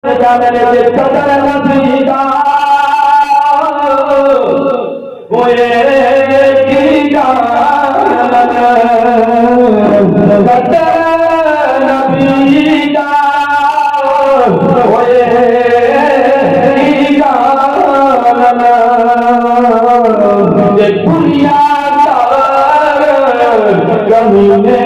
جانے قدر نبیدا ہوئے کی جان قدر نبیدا ہوئے کی جان یہ دنیا کمینے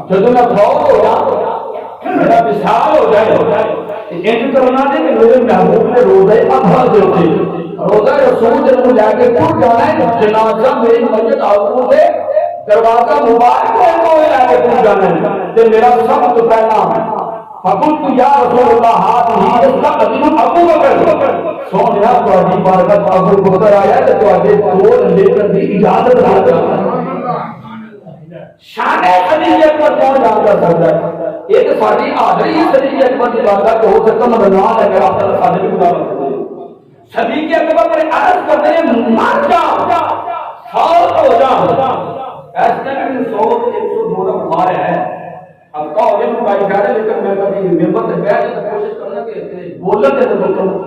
جدو میں فوت ہو جاؤں میرا وصال ہو جائے انج کرنا دے کہ میرے محبوب نے روزہ اضحیٰ دیتے روزہ رسول جب لے کے پھر جانا ہے جنازہ میری مسجد آبرو سے دروازہ مبارک کو لے کے پھر جانا ہے تو میرا سب تو پہلا فقلت یا رسول اللہ ہاتھ اس کا قدیم ابو بکر سونیا تو عجیب بارکت ابو بکر آیا تو آگے دور لے کر دی اجازت رہا شان خدیجت پر کون جان کر سکتا ہے ایک ساری آدری خدیجت پر بات ہے کہ ہو سکتا ہے رضوان ہے کہ آپ کا صادق خدا ہے صدیق اکبر پر عرض کرتے ہیں مر جا فوت ہو جا ایسے میں 100 102 بخار ہے اب کا ہو جائے بھائی کہہ رہے لیکن میں کبھی ممبر سے بیٹھ کے کوشش کرنا کہ بولنے سے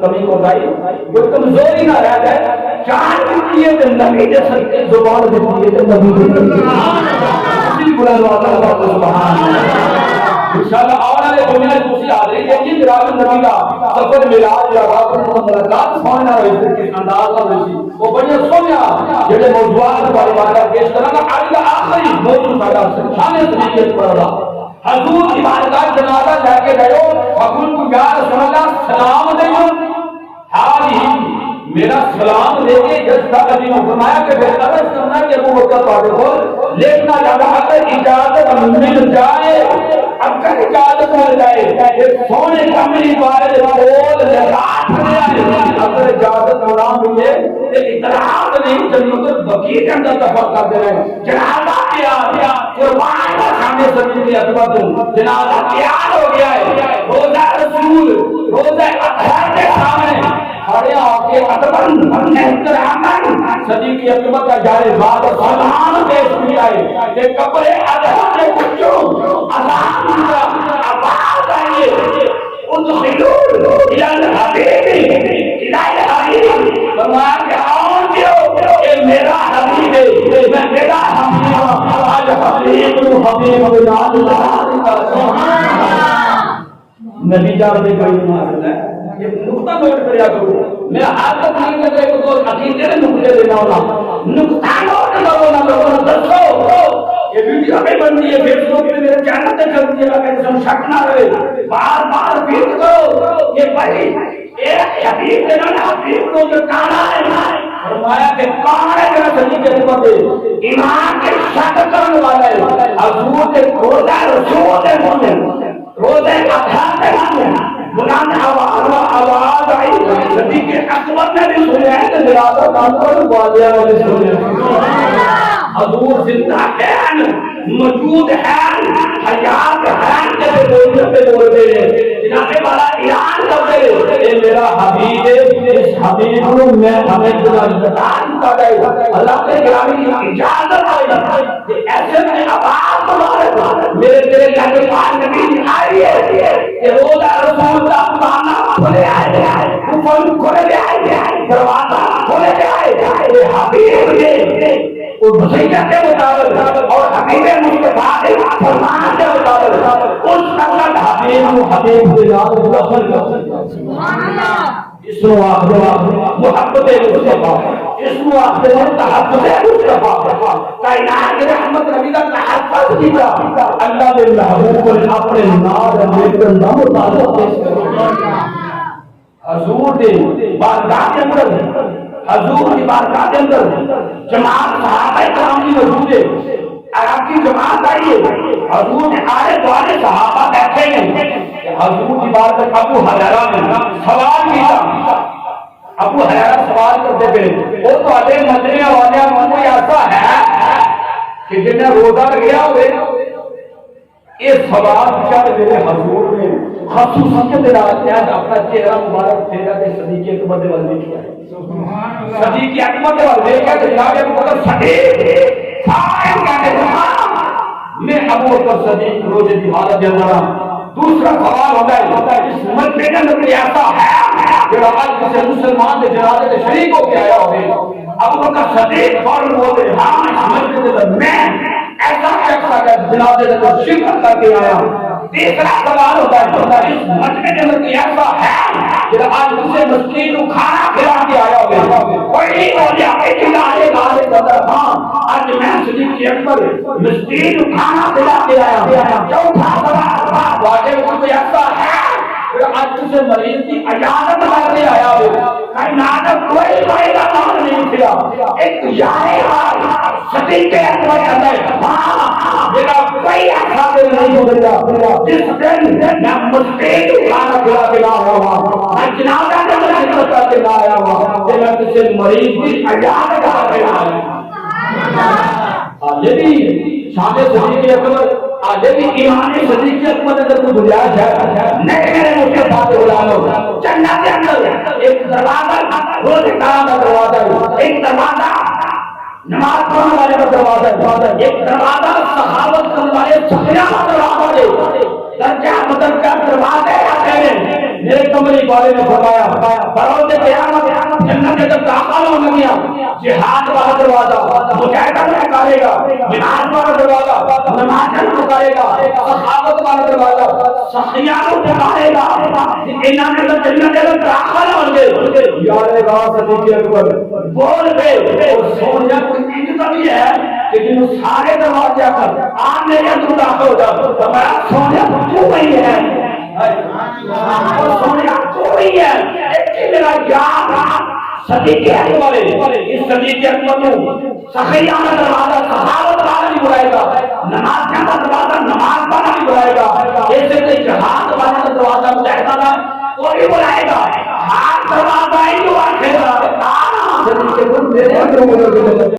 کمی کو دائی کوئی کمزوری نہ رہ جائے چاند کیے تو نبی جیسے زبان دیتی ہے نبی دیتی بلند اللہ سبحان انشاءاللہ آنے دنیا دوسری حاضری ہے کہ جناب نبی کا سفر معراج یا واقعہ ملاقات سونا رہی کہ انداز کا رہی وہ بڑے سونا جڑے موضوعات بارے بارے پیش کرنا آج کا آخری موضوع سارا شان طریقے پر رہا حضور عبادت جنازہ لے کے گئے حضور کو یا رسول اللہ سلام دیو حاضر میرا سلام دے کے جس کا عظیم فرمایا کہ پھر عرض کرنا کہ ابو بکر پاڑے کو لیکنا جانا اگر اجازت مل جائے اگر اجازت مل جائے کہ سونے کمری بارے بول لگات لے آئے اگر اجازت نہ ملے کہ اطلاعات نہیں چلی تو بقی کے اندر دفع کر دے رہے جنازہ تیار قربان کا سامنے سبھی کی عظمت جنازہ تیار ہو گیا ہے روزہ رسول روزہ اطہار کے سامنے کھڑے آ کے ادبن احترامن صدیق اکبر کا جائے بعد سلام پیش کیا ہے کہ قبر اضحیٰ کے کچھوں اذان کا آواز آئیے ادخلوا الی الحبیب الی الحبیب فرمایا کہ آؤ دیو کہ میرا حبیب ہے میں میرا حبیب ہوں آج حبیب نبی جان نے کوئی مارنا ہے یہ نقطہ نوٹ کریا کرو میں ہر تقریر میں ایک دو عقیدے کے نقطے دینا ہونا نقطہ نوٹ کرو نا لوگوں نے دسو یہ ویڈیو بھی بن رہی ہے فیس بک پہ میرے چینل پہ چلتی ہے کہ انسان شک نہ رہے بار بار فیڈ کرو یہ بھائی ایک حبیب کے نام حبیب کو جو کانا ہے فرمایا کہ کون ہے جو صدیق اکبر دے ایمان کے شک کرنے والا ہے حضور کے روزہ رسول ہے روزے اضحیٰ کے بلند آواز آئی صدیق اکبر نے بھی سنے ہیں کہ جنازہ کانفرنس والیاں نے بھی سنے ہیں حضور زندہ ہیں موجود ہیں حیات ہیں جب بولنے پہ بولتے ہیں جناب والا اعلان کرتے اے میرا حبیب اس حبیب کو میں ہمیں گناہگار کر دے اللہ کے گرامی اجازت ہے کہ ایسے میں آواز بلائے میرے تیرے جانے پاک نبی آئی ہے کہ روزہ رسول کا پانا کھلے آئے کفن کھلے آئے دروازہ کھلے آئے حبیب نے اور وصیت کے مطابق اور حبیب مصطفیٰ کے فرمان کے مطابق اس وقت حبیب کے یاد سبحان اللہ اس کو محبت مصطفیٰ اس کو تحفظ مصطفیٰ کائنات کے رحمت نبی کا تحفظ کیا اللہ نے محبوب کو اپنے نام لے کر نام تعلق حضور نے بارگاہ کے اندر حضور کی بارگاہ کے اندر جماعت صحابہ کرام کی موجود ہے آپ کی جماعت آئی ہے حضور نے آئے دوارے صحابہ بیٹھے ہیں حضور کی بات پر ابو حریرہ نے سوال کیا ابو حریرہ سوال کرتے پھر وہ تو آدھے مدینہ والے کوئی ایسا ہے کہ جنہیں روزہ لگیا ہوئے یہ سوال کیا میرے حضور نے خصوصیت راتے ہیں اپنا چہرہ مبارک چہرہ کے صدیق اکبر نے والدی کیا ہے صدیق اکبر نے والدی کیا ہے جناب اکبر صدیق فائن کہتے ہیں میں ابو بکر صدیق روزے دی حالت اندر دوسرا سوال ہوتا ہے اس مجمع کے اندر ایسا ہے جو آج کسی مسلمان کے جنازے کے شریک ہو کے آیا ہوگی ابو بکر صدیق فوراً بولتے ہیں ہاں اس مجمع کے اندر میں ایسا شخص ہے جنازے کے اندر شرکت کر کے آیا تیسرا سوال ہوتا ہے اس مجمع کے اندر ایسا ہے جو آج کسی مسکین کو کھانا کھلا کے آیا ہوگی کوئی نہیں بولیا کہ کھلائے گالے صدر خان آج میں صدیق اکبر مسکین کو کھانا کھلا کے آیا چوتھا سوال واجب کوئی ایسا ہے آج کسی مریض کی عیادت کرنے آیا ہو کائنات کوئی کوئی کا نام نہیں کھلا ایک جائے گا صدیق اکبر اندر میرا کوئی ایسا دل نہیں ہو گیا جس دن میں مسکین کو کھانا کھلا کے آیا ہوا میں جنازہ کے اندر خدمت کر کے آیا ہوا کہ میں کسی مریض کی عیادت کر کے آیا یہ بھی شان صدیق اکبر آجے بھی ایمان صدیق اکبر اندر کوئی گنجائش ہے نہیں میرے مصطفیٰ کے غلاموں جنت کے اندر ایک دروازہ روزے کا دروازہ ایک دروازہ نماز پڑھنے والے کا دروازہ ایک دروازہ صحابت کرنے والے سخیاں کا دروازہ درجہ بدل کا دروازہ ہے میرے کمری والے نے فرمایا بروز قیامت جنت کے اندر داخل ہونے گیا جہاد والا دروازہ مجاہدہ میں کرے گا جہاد والا دروازہ نماز میں کرے گا صحابت والا دروازہ سخیاں کو کرے گا انہاں نے جنت کے اندر داخل ہوں گے یار نے کہا صدیق اکبر بول گئے اور سونیا کوئی چیز بھی ہے کہ جن سارے دروازے کر آپ میرے اندر داخل ہو جاؤ تو میں سونیا کیوں نہیں ہے سونیا کوئی ہے ایک میرا یاد صدیق اکبر اس صدیق اکبر کو سخیاں کا دروازہ صحابت والا بھی بلائے گا نماز کا دروازہ نماز والا بھی بلائے گا ایسے کہ جہاد والا دروازہ مجاہدہ کا وہ بھی بلائے گا ہاتھ دروازہ ہی جو آخر صدیق اکبر میرے اندر